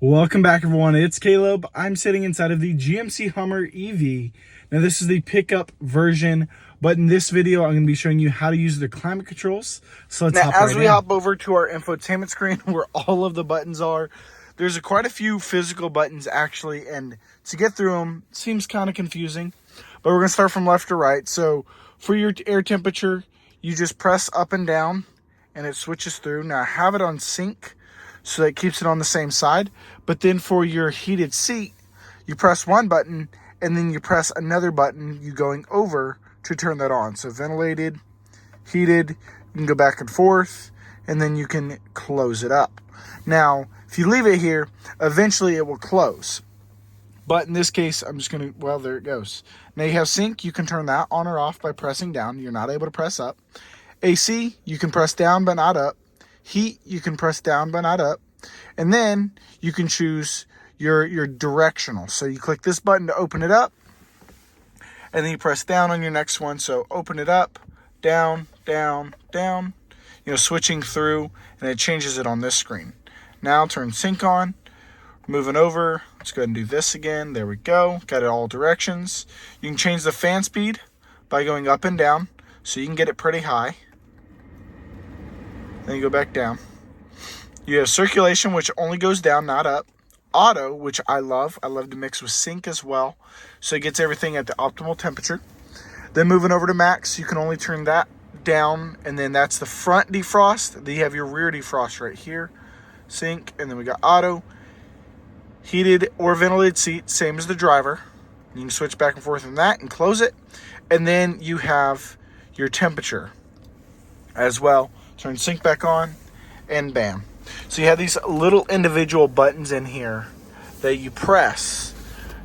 Welcome back, everyone. It's Caleb. I'm sitting inside of the GMC Hummer EV. Now, this is the pickup version, but in this video, I'm going to be showing you how to use the climate controls. So let's hop right in. As we hop over to our infotainment screen where all of the buttons are, there's quite a few physical buttons actually, and to get through them seems kind of confusing, but we're going to start from left to right. So for your air temperature, you just press up and down and it switches through. Now, I have it on sync, so that keeps it on the same side. But then for your heated seat, you press one button and then you press another button, you going over to turn that on. So ventilated, heated, you can go back and forth, and then you can close it up. Now, if you leave it here, eventually it will close. But in this case, I'm just going to, well, there it goes. Now you have sync, you can turn that on or off by pressing down. You're not able to press up. AC, you can press down but not up. Heat, you can press down but not up. And then you can choose your directional. So you click this button to open it up, and then you press down on your next one. So open it up, down, down, down, switching through, and it changes it on this screen. Now turn sync on, moving over. Let's go ahead and do this again. There we go. Got it all directions. You can change the fan speed by going up and down, so you can get it pretty high. Then you go back down. You have circulation, which only goes down, not up. Auto, which I love. I love to mix with sync as well, so it gets everything at the optimal temperature. Then moving over to max, you can only turn that down, and then that's the front defrost. Then you have your rear defrost right here. Sync, and then we got auto. Heated or ventilated seat, same as the driver. You can switch back and forth from that and close it. And then you have your temperature as well. Turn sync back on, and bam. So you have these little individual buttons in here that you press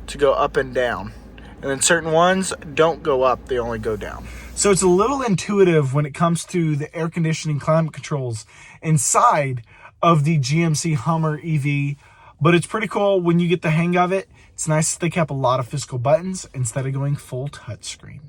to go up and down. And then certain ones don't go up, they only go down. So it's a little intuitive when it comes to the air conditioning climate controls inside of the GMC Hummer EV. But it's pretty cool when you get the hang of it. It's nice that they kept a lot of physical buttons instead of going full touchscreen.